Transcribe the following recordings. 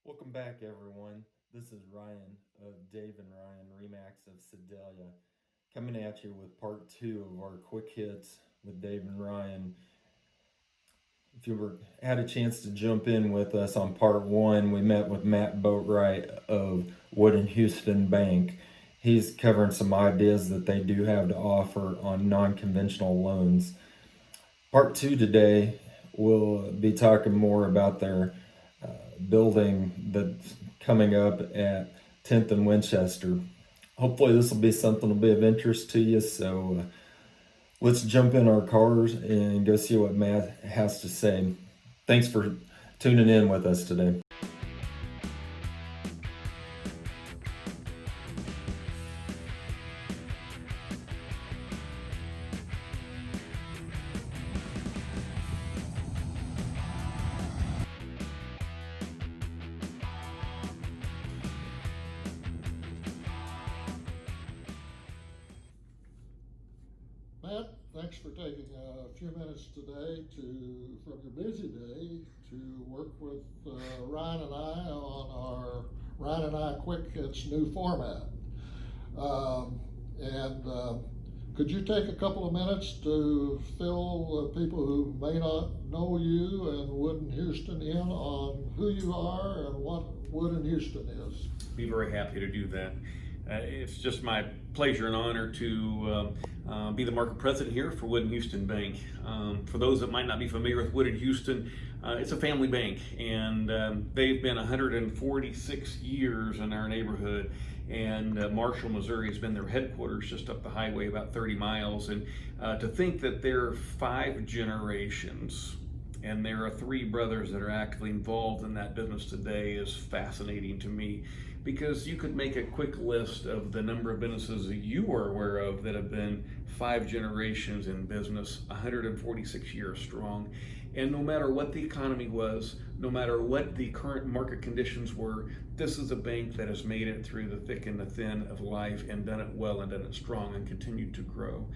Welcome back, everyone. This is Ryan of Dave and Ryan Remax of Sedalia, coming at you with part two of our quick hits with Dave and Ryan. If you had a chance to jump in with us on part one, we met with Matt Boatright of Wood and Huston Bank. He's covering some ideas that they do have to offer on non-conventional loans. Part two today, we'll be talking more about their building that's coming up at 10th and Winchester. Hopefully, this will be something that'll be of interest to you. So, let's jump in our cars and go see what Matt has to say. Thanks for tuning in with us today. Matt, thanks for taking a few minutes today from your busy day to work with Ryan and I on our Ryan and I Quick Hits new format. Could you take a couple of minutes to fill people who may not know you and Wood and Huston in on who you are and what Wood and Huston is? Be very happy to do that. It's just my pleasure and honor to be the market president here for Wood and Huston Bank. For those that might not be familiar with Wood and Huston, it's a family bank, and they've been 146 years in our neighborhood. And Marshall, Missouri has been their headquarters, just up the highway about 30 miles. And to think that there are 5 generations and there are 3 brothers that are actively involved in that business today is fascinating to me, because you could make a quick list of the number of businesses that you are aware of that have been 5 generations in business, 146 years strong. And no matter what the economy was, no matter what the current market conditions were, this is a bank that has made it through the thick and the thin of life and done it well and done it strong and continued to grow.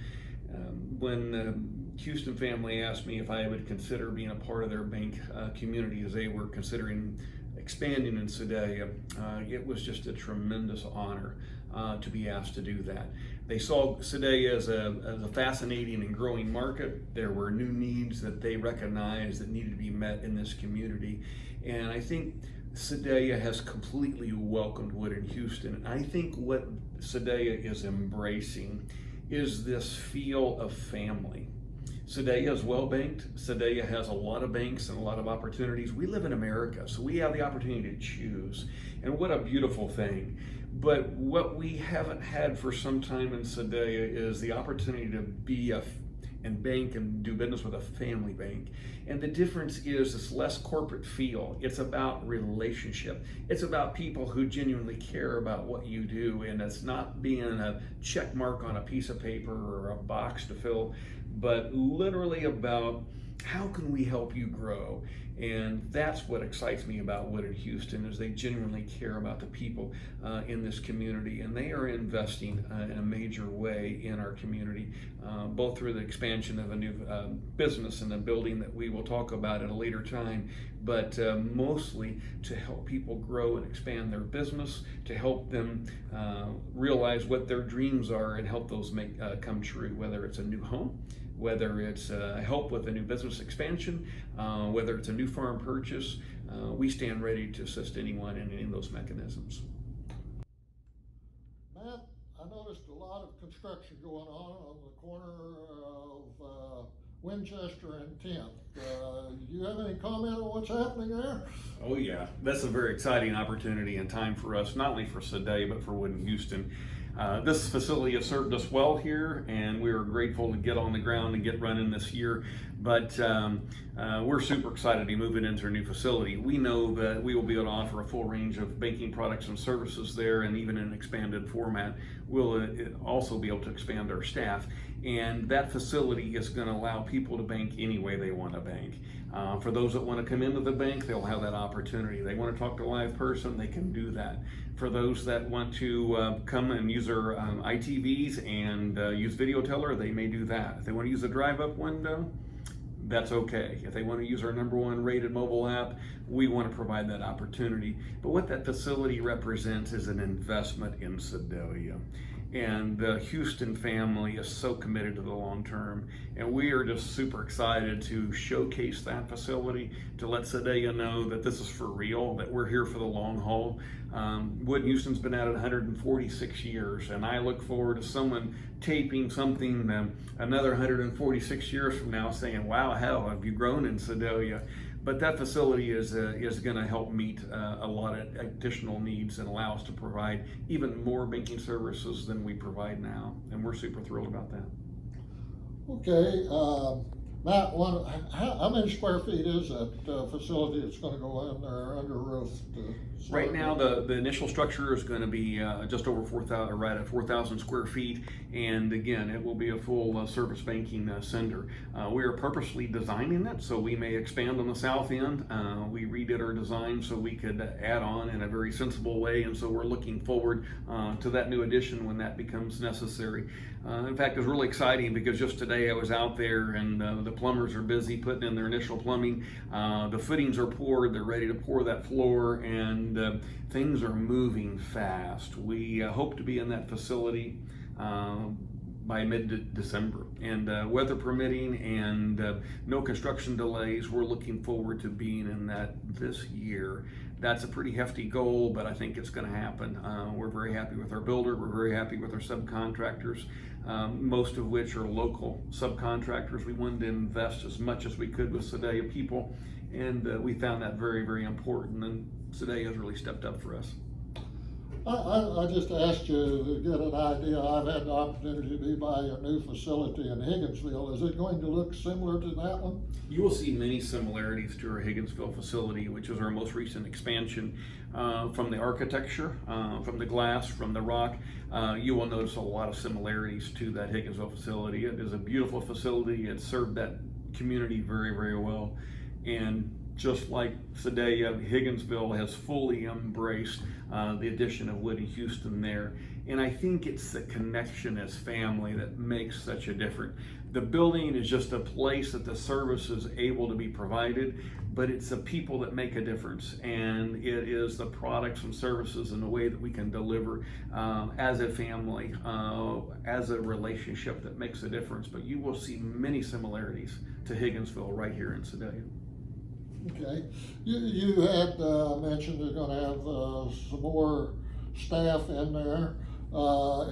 When the Huston family asked me if I would consider being a part of their bank community as they were considering expanding in Sedalia, it was just a tremendous honor to be asked to do that. They saw Sedalia as a fascinating and growing market. There were new needs that they recognized that needed to be met in this community. And I think Sedalia has completely welcomed Wood and Huston. And I think what Sedalia is embracing is this feel of family. Sedalia is well banked. Sedalia has a lot of banks and a lot of opportunities. We live in America, so we have the opportunity to choose. And what a beautiful thing. But what we haven't had for some time in Sedalia is the opportunity to be and bank and do business with a family bank. And the difference is this less corporate feel. It's about relationship. It's about people who genuinely care about what you do, and it's not being a check mark on a piece of paper or a box to fill, but literally about how can we help you grow. And that's what excites me about Wood and Huston, is they genuinely care about the people in this community, and they are investing in a major way in our community, both through the expansion of a new business and a building that we will talk about at a later time, but mostly to help people grow and expand their business, to help them realize what their dreams are and help those come true, whether it's a new home, whether it's help with a new business expansion, whether it's a new farm purchase. We stand ready to assist anyone in any of those mechanisms. Matt, I noticed a lot of construction going on the corner of Winchester and 10th. Do you have any comment on what's happening there? Oh yeah, that's a very exciting opportunity and time for us, not only for Sedalia, but for Wood and Huston. This facility has served us well here, and we are grateful to get on the ground and get running this year. But we're super excited to be moving into a new facility. We know that we will be able to offer a full range of banking products and services there, and even in an expanded format. We'll also be able to expand our staff. And that facility is going to allow people to bank any way they want to bank. For those that want to come into the bank, they'll have that opportunity. They want to talk to a live person, they can do that. For those that want to come and use their ITVs and use video teller, they may do that. If they want to use a drive-up window, that's okay. If they want to use our #1 rated mobile app, we want to provide that opportunity. But what that facility represents is an investment in Sedalia. And the Huston family is so committed to the long term, and we are just super excited to showcase that facility, to let Sedalia know that this is for real, that we're here for the long haul. Wood Houston's been at it 146 years, and I look forward to someone taping something another 146 years from now saying, wow, how have you grown in Sedalia? But that facility is going to help meet a lot of additional needs and allow us to provide even more banking services than we provide now. And we're super thrilled about that. Okay, Matt, how many square feet is that facility that's going to go in there under roof? Right now, the initial structure is going to be just over 4,000, right at 4,000 square feet. And again, it will be a full service banking center. We are purposely designing it so we may expand on the south end. We redid our design so we could add on in a very sensible way. And so we're looking forward to that new addition when that becomes necessary. In fact, it's really exciting because just today I was out there and the plumbers are busy putting in their initial plumbing. The footings are poured, they're ready to pour that floor, and things are moving fast. We hope to be in that facility by mid-December, and weather permitting and no construction delays, we're looking forward to being in that this year. That's a pretty hefty goal, but I think it's going to happen. We're very happy with our builder. We're very happy with our subcontractors, most of which are local subcontractors. We wanted to invest as much as we could with Sedalia people, and we found that very, very important, and Sedalia has really stepped up for us. I just asked you to get an idea. I've had the opportunity to be by your new facility in Higginsville. Is it going to look similar to that one? You will see many similarities to our Higginsville facility, which is our most recent expansion. From the architecture, from the glass, from the rock, you will notice a lot of similarities to that Higginsville facility. It is a beautiful facility. It served that community very, very well. And just like Sedalia, Higginsville has fully embraced the addition of Wood and Huston there. And I think it's the connection as family that makes such a difference. The building is just a place that the service is able to be provided, but it's the people that make a difference. And it is the products and services and the way that we can deliver as a family, as a relationship that makes a difference. But you will see many similarities to Higginsville right here in Sedalia. Okay. You had mentioned you're going to have some more staff in there.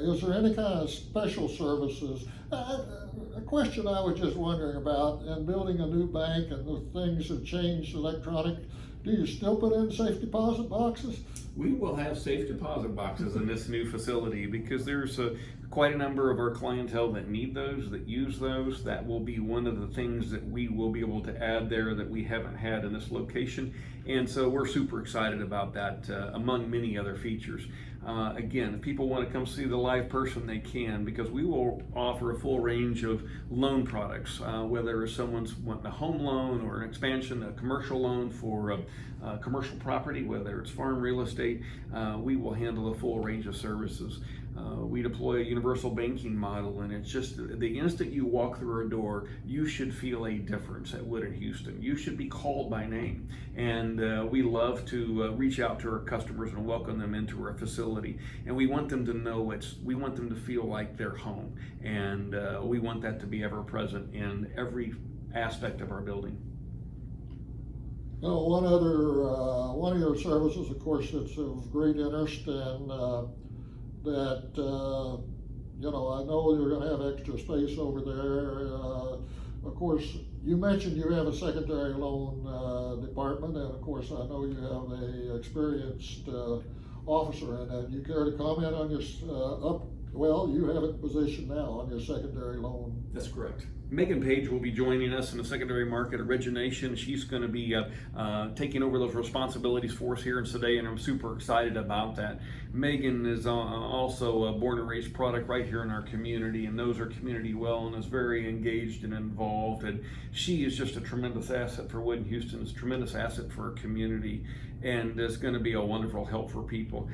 Is there any kind of special services? A question I was just wondering about, in building a new bank and the things have changed electronic, do you still put in safe deposit boxes? We will have safe deposit boxes in this new facility because there's quite a number of our clientele that need those, that use those. That will be one of the things that we will be able to add there that we haven't had in this location. And so we're super excited about that, among many other features. Again, if people want to come see the live person, they can, because we will offer a full range of loan products, whether someone's wanting a home loan or an expansion, a commercial loan for commercial property, whether it's farm real estate, we will handle a full range of services. We deploy a universal banking model, and it's just the instant you walk through our door, you should feel a difference at Wood and Huston. You should be called by name, and we love to reach out to our customers and welcome them into our facility. And we want them to know we want them to feel like they're home, and we want that to be ever present in every aspect of our building. One of your services, of course, that's of great interest, and that, I know you're going to have extra space over there. Of course, you mentioned you have a secondary loan department, and of course, I know you have a experienced officer in that. You care to comment on your you have a position now on your secondary loan? That's correct. Megan Page will be joining us in the secondary market origination. She's going to be taking over those responsibilities for us here in Sedalia, and I'm super excited about that. Megan is also a born and raised product right here in our community and knows our community well and is very engaged and involved. And she is just a tremendous asset for Wood and Huston. It's a tremendous asset for our community, and is going to be a wonderful help for people.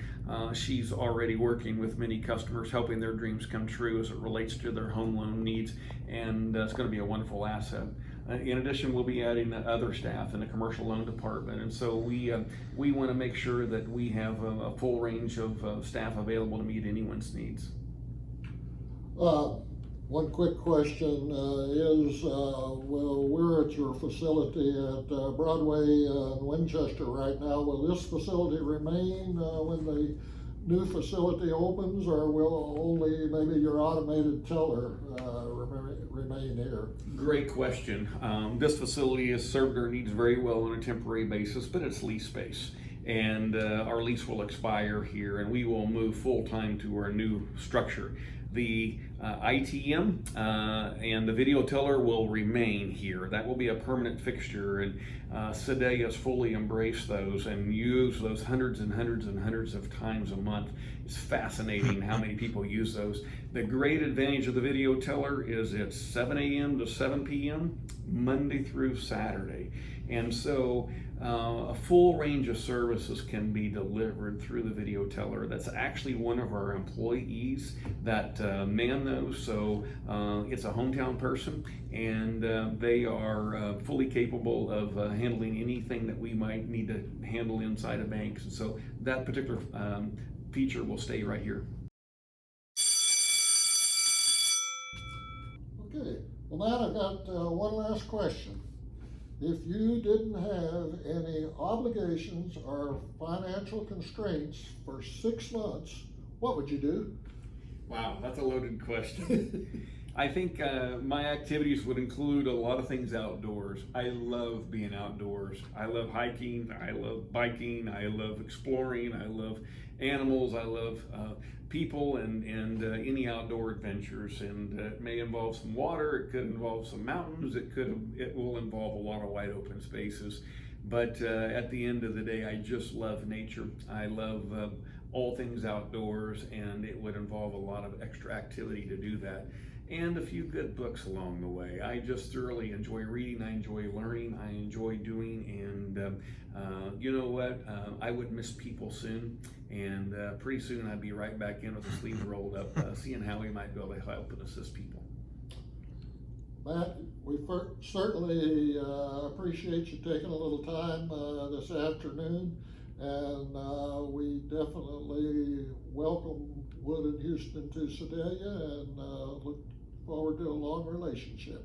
She's already working with many customers, helping their dreams come true as it relates to their home loan needs, and it's going to be a wonderful asset. In addition, we'll be adding other staff in the commercial loan department, and so we want to make sure that we have a full range of staff available to meet anyone's needs. One quick question is, well, we're at your facility at Broadway in Winchester right now. Will this facility remain when the new facility opens, or will only maybe your automated teller remain here? Great question. This facility has served our needs very well on a temporary basis, but it's lease space. And our lease will expire here, and we will move full-time to our new structure. The ITM and the video teller will remain here. That will be a permanent fixture, and Sedalia has fully embraced those and use those hundreds and hundreds and hundreds of times a month. It's fascinating how many people use those. The great advantage of the video teller is it's 7 a.m. to 7 p.m. Monday through Saturday. And so a full range of services can be delivered through the video teller. That's actually one of our employees that man those. So it's a hometown person, and they are fully capable of handling anything that we might need to handle inside of banks. And so that particular feature will stay right here. Okay, well, Matt, I've got one last question. If you didn't have any obligations or financial constraints for 6 months, what would you do? Wow, that's a loaded question. I think my activities would include a lot of things outdoors. I love being outdoors. I love hiking, I love biking, I love exploring, I love animals, I love people and any outdoor adventures. And it may involve some water, it could involve some mountains, it will involve a lot of wide open spaces. But at the end of the day, I just love nature. I love all things outdoors, and it would involve a lot of extra activity to do that. And a few good books along the way. I just thoroughly enjoy reading, I enjoy learning, I enjoy doing, and you know what? I would miss people soon, and pretty soon I'd be right back in with the sleeves rolled up, seeing how we might be able to help and assist people. Matt, we certainly appreciate you taking a little time this afternoon, and we definitely welcome Wood and Huston to Sedalia, and look forward to a long relationship.